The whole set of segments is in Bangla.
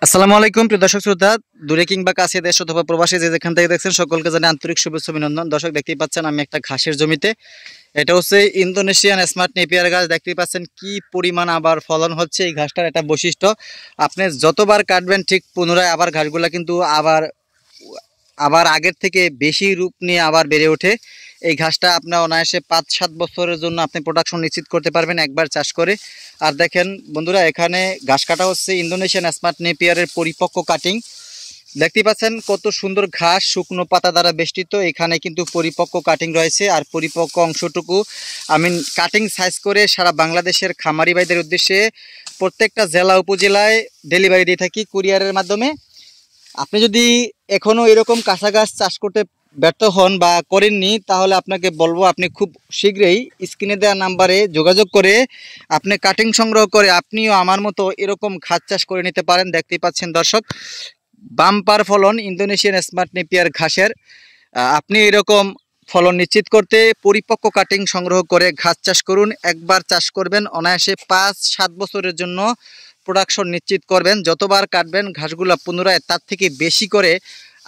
আসসালামু আলাইকুম প্রিয় দর্শক শ্রোতা, দূরে কিংবা কাছে, দেশ অথবা প্রবাসী যে যেখান থেকে দেখছেন সকলকে জানাই আন্তরিক শুভেচ্ছা অভিনন্দন। দর্শক, দেখতেই পাচ্ছেন আমি একটা ঘাসের জমিতে। এটা হচ্ছে ইন্দোনেশিয়ান স্মার্ট নেপিয়ার গাছ। দেখতেই পাচ্ছেন কি পরিমাণ আবার ফলন হচ্ছে। এই ঘাসটার একটা বৈশিষ্ট্য, আপনি যতবার কাটবেন ঠিক পুনরায় আবার ঘাসগুলা কিন্তু আবার আবার আগের থেকে বেশি রূপ নিয়ে আবার বেড়ে ওঠে। এই ঘাসটা আপনার অনায়াসে 5-7 বছরের জন্য আপনি প্রোডাকশন নিশ্চিত করতে পারবেন একবার চাষ করে। আর দেখেন বন্ধুরা, এখানে ঘাস কাটা হচ্ছে ইন্দোনেশিয়ান স্মার্ট নেপিয়ারের পরিপক্ক কাটিং। দেখতে পাচ্ছেন কত সুন্দর ঘাস শুকনো পাতা দ্বারা বেষ্টিত। এখানে কিন্তু পরিপক্ক কাটিং রয়েছে, আর পরিপক্ক অংশটুকু আমি কাটিং সাইজ করে সারা বাংলাদেশের খামারি ভাইদের উদ্দেশ্যে প্রত্যেকটা জেলা উপজেলায় ডেলিভারি দিয়ে থাকি কুরিয়ারের মাধ্যমে। আপনি যদি এখনো এরকম কাঁচা গাছ চাষ করতে ব্যর্থ হন বা করেননি, তাহলে আপনাকে বলবো আপনি খুব শীঘ্রই স্ক্রিনে দেওয়া নাম্বারে যোগাযোগ করে আপনি কাটিং সংগ্রহ করে আপনিও আমার মতো এরকম ঘাস চাষ করে নিতে পারেন। দেখতেই পাচ্ছেন দর্শক, বাম্পার ফলন ইন্দোনেশিয়ান স্মার্ট নেপিয়ার ঘাসের। আপনি এরকম ফলন নিশ্চিত করতে পরিপক্ক কাটিং সংগ্রহ করে ঘাস চাষ করুন। একবার চাষ করবেন অনায়াসে 5-7 বছরের জন্য প্রোডাকশন নিশ্চিত করবেন। যতবার কাটবেন ঘাসগুলো পুনরায় তার থেকে বেশি করে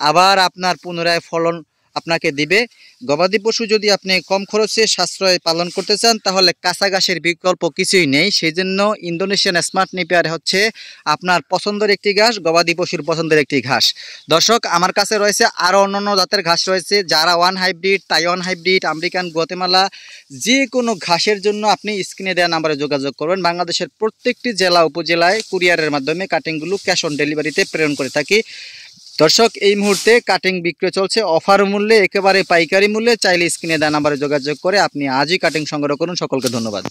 আবার আপনার পুনরায় ফলন আপনাকে দিবে। গবাদি পশু যদি আপনি কম খরচে সাশ্রয় পালন করতে চান, তাহলে কাঁচা ঘাসের বিকল্প কিছুই নেই। সেই জন্য ইন্দোনেশিয়ান স্মার্ট নেপিয়ার হচ্ছে আপনার পছন্দের একটি ঘাস, গবাদি পশুর পছন্দের একটি ঘাস। দর্শক, আমার কাছে রয়েছে আরও অন্যান্য জাতের ঘাস রয়েছে, যারা one hybrid, Taiwan hybrid, American Guatemala. যে কোনো ঘাসের জন্য আপনি স্ক্রিনে দেওয়া নাম্বারে যোগাযোগ করবেন। বাংলাদেশের প্রত্যেকটি জেলা উপজেলায় কুরিয়ারের মাধ্যমে কাটিংগুলো ক্যাশ অন ডেলিভারিতে প্রেরণ করে থাকি। দর্শক, এই মুহূর্তে কাটিং বিক্রয় চলছে অফার মূল্যে, একেবারে পাইকারি মূল্যে। চাইলে স্ক্রিনে দেওয়া নাম্বারে যোগাযোগ করে আপনি আজই কাটিং সংগ্রহ করুন। সকলকে ধন্যবাদ।